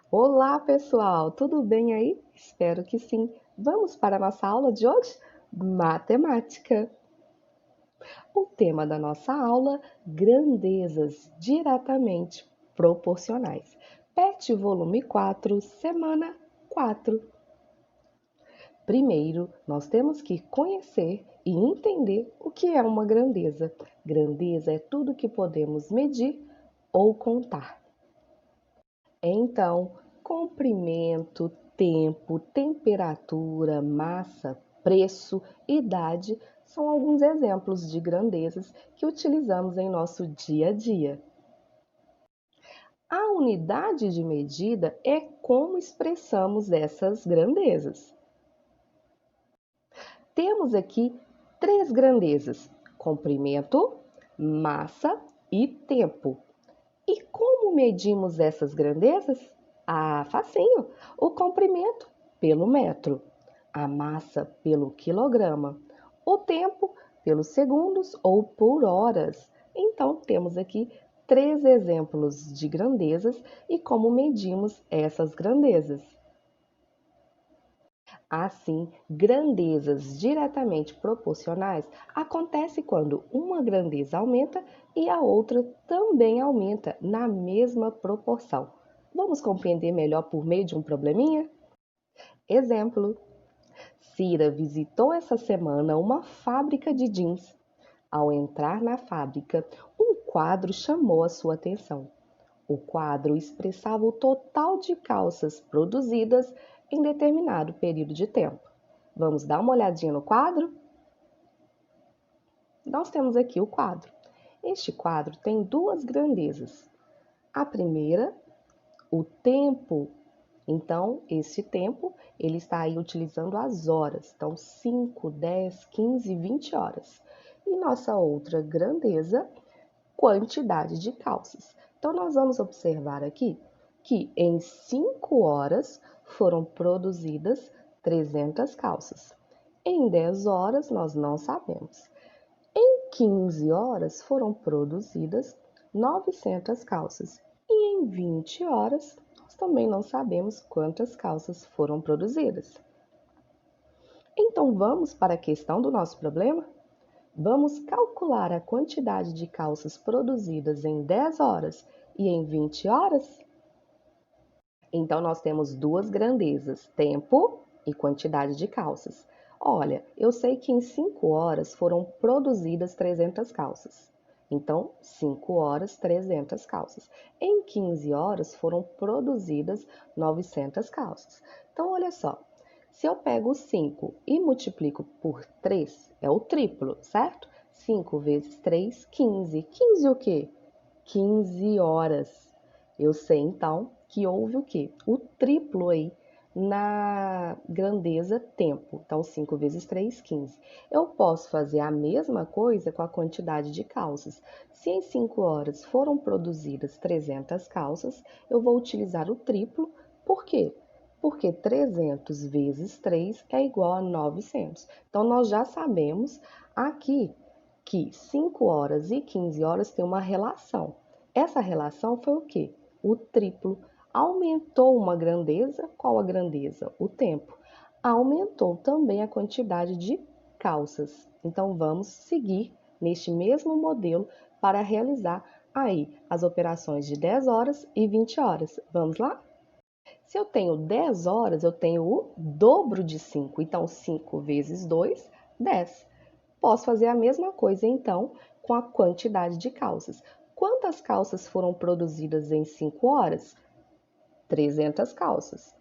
Olá, pessoal, tudo bem aí? Espero que sim. Vamos para a nossa aula de hoje? Matemática. O tema da nossa aula: grandezas diretamente proporcionais. PET volume 4, semana 4. Primeiro, nós temos que conhecer e entender o que é uma grandeza. Grandeza é tudo que podemos medir ou contar. Então, comprimento, tempo, temperatura, massa, preço, idade são alguns exemplos de grandezas que utilizamos em nosso dia a dia. A unidade de medida é como expressamos essas grandezas. Temos aqui três grandezas: comprimento, massa e tempo. E como medimos essas grandezas? Ah, facinho. O comprimento pelo metro, a massa pelo quilograma, o tempo pelos segundos ou por horas. Então, temos aqui três exemplos de grandezas e como medimos essas grandezas. Assim, grandezas diretamente proporcionais acontece quando uma grandeza aumenta e a outra também aumenta na mesma proporção. Vamos compreender melhor por meio de um probleminha? Exemplo: Cira visitou essa semana uma fábrica de jeans. Ao entrar na fábrica, um quadro chamou a sua atenção. O quadro expressava o total de calças produzidas em determinado período de tempo. Vamos dar uma olhadinha no quadro? Nós temos aqui o quadro. Este quadro tem duas grandezas. A primeira, o tempo. Então, este tempo, ele está aí utilizando as horas. Então, 5, 10, 15, 20 horas. E nossa outra grandeza, quantidade de calças. Então, nós vamos observar aqui que em 5 horas foram produzidas 300 calças. Em 10 horas, nós não sabemos. Em 15 horas foram produzidas 900 calças. E em 20 horas, nós também não sabemos quantas calças foram produzidas. Então, vamos para a questão do nosso problema? Vamos calcular a quantidade de calças produzidas em 10 horas e em 20 horas? Então, nós temos duas grandezas: tempo e quantidade de calças. Olha, eu sei que em 5 horas foram produzidas 300 calças. Então, 5 horas, 300 calças. Em 15 horas foram produzidas 900 calças. Então, olha só, se eu pego 5 e multiplico por 3, é o triplo, certo? 5 vezes 3, 15. 15 o quê? 15 horas. Eu sei então que houve o quê? O triplo aí na grandeza tempo. Então, 5 vezes 3, 15. Eu posso fazer a mesma coisa com a quantidade de calças. Se em 5 horas foram produzidas 300 calças, eu vou utilizar o triplo. Por quê? Porque 300 vezes 3 é igual a 900. Então, nós já sabemos aqui que 5 horas e 15 horas têm uma relação. Essa relação foi o quê? O triplo. Aumentou uma grandeza, qual a grandeza? O tempo. Aumentou também a quantidade de calças. Então vamos seguir neste mesmo modelo para realizar aí as operações de 10 horas e 20 horas. Vamos lá? Se eu tenho 10 horas, eu tenho o dobro de 5. Então, 5 vezes 2, 10. Posso fazer a mesma coisa, então, com a quantidade de calças. Quantas calças foram produzidas em 5 horas? 300 calças.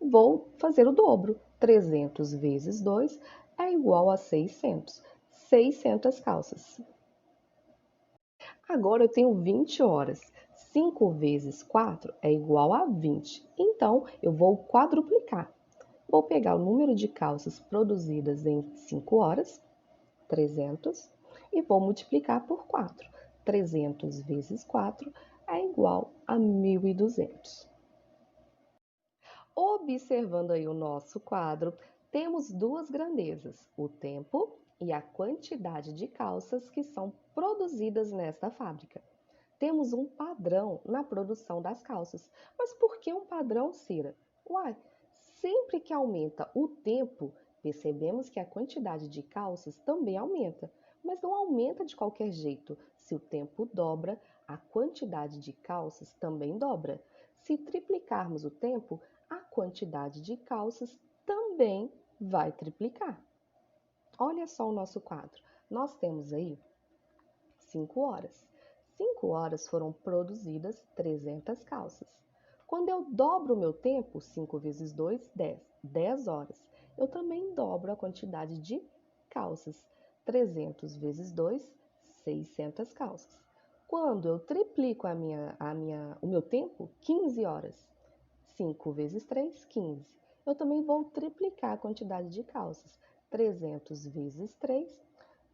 Vou fazer o dobro. 300 vezes 2 é igual a 600. 600 calças. Agora eu tenho 20 horas. 5 vezes 4 é igual a 20. Então, eu vou quadruplicar. Vou pegar o número de calças produzidas em 5 horas, 300, e vou multiplicar por 4. 300 vezes 4 é igual a 1.200. Observando aí o nosso quadro, temos duas grandezas: o tempo e a quantidade de calças que são produzidas nesta fábrica. temos um padrão na produção das calças. Mas por que um padrão, Cira? Uai, sempre que aumenta o tempo, percebemos que a quantidade de calças também aumenta. Mas não aumenta de qualquer jeito. Se o tempo dobra, a quantidade de calças também dobra. Se triplicarmos o tempo, a quantidade de calças também vai triplicar. Olha só o nosso quadro. Nós temos aí 5 horas. 5 horas foram produzidas 300 calças. Quando eu dobro o meu tempo, 5 vezes 2, 10. 10 horas. Eu também dobro a quantidade de calças. 300 vezes 2, 600 calças. Quando eu triplico o meu tempo, 15 horas. 5 vezes 3, 15. Eu também vou triplicar a quantidade de calças. 300 vezes 3,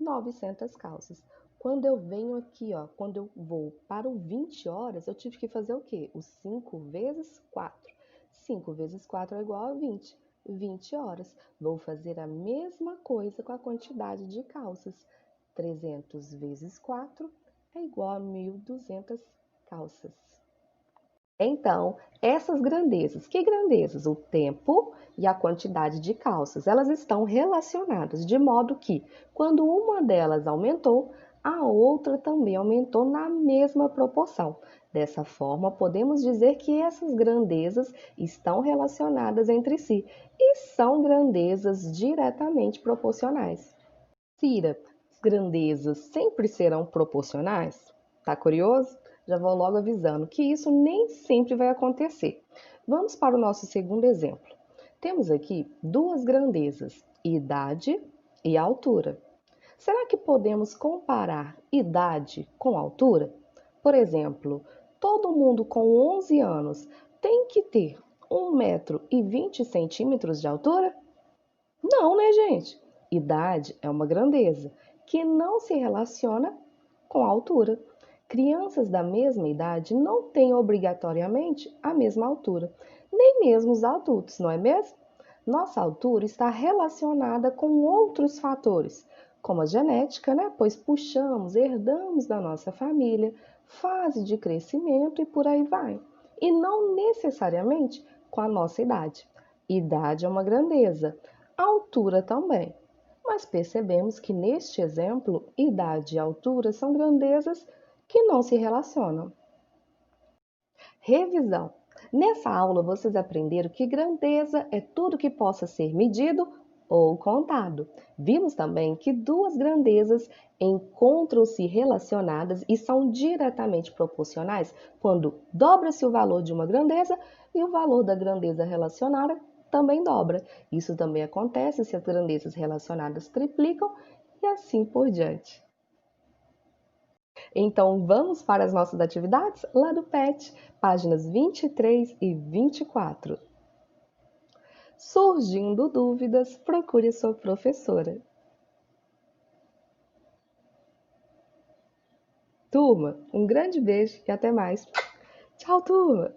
900 calças. Quando eu venho aqui, ó, quando eu vou para o 20 horas, eu tive que fazer o quê? O 5 vezes 4. 5 vezes 4 é igual a 20. 20 horas. Vou fazer a mesma coisa com a quantidade de calças. 300 vezes 4 é igual a 1.200 calças. Então, essas grandezas, que grandezas? O tempo e a quantidade de calças, elas estão relacionadas, de modo que, quando uma delas aumentou, a outra também aumentou na mesma proporção. Dessa forma, podemos dizer que essas grandezas estão relacionadas entre si e são grandezas diretamente proporcionais. Cira, as grandezas sempre serão proporcionais? Tá curioso? Já vou logo avisando que isso nem sempre vai acontecer. Vamos para o nosso segundo exemplo. Temos aqui duas grandezas, idade e altura. Será que podemos comparar idade com altura? Por exemplo, todo mundo com 11 anos tem que ter 1,20 m de altura? Não, né, gente? Idade é uma grandeza que não se relaciona com a altura. Crianças da mesma idade não têm obrigatoriamente a mesma altura, nem mesmo os adultos, não é mesmo? Nossa altura está relacionada com outros fatores, como a genética, né? Pois puxamos, herdamos da nossa família, fase de crescimento e por aí vai. E não necessariamente com a nossa idade. Idade é uma grandeza, altura também. Mas percebemos que neste exemplo, idade e altura são grandezas que não se relacionam. Revisão. Nessa aula vocês aprenderam que grandeza é tudo que possa ser medido ou contado. Vimos também que duas grandezas encontram-se relacionadas e são diretamente proporcionais quando dobra-se o valor de uma grandeza e o valor da grandeza relacionada também dobra. Isso também acontece se as grandezas relacionadas triplicam e assim por diante. Então, vamos para as nossas atividades lá do PET, páginas 23 e 24. Surgindo dúvidas, procure sua professora. Turma, um grande beijo e até mais. Tchau, turma!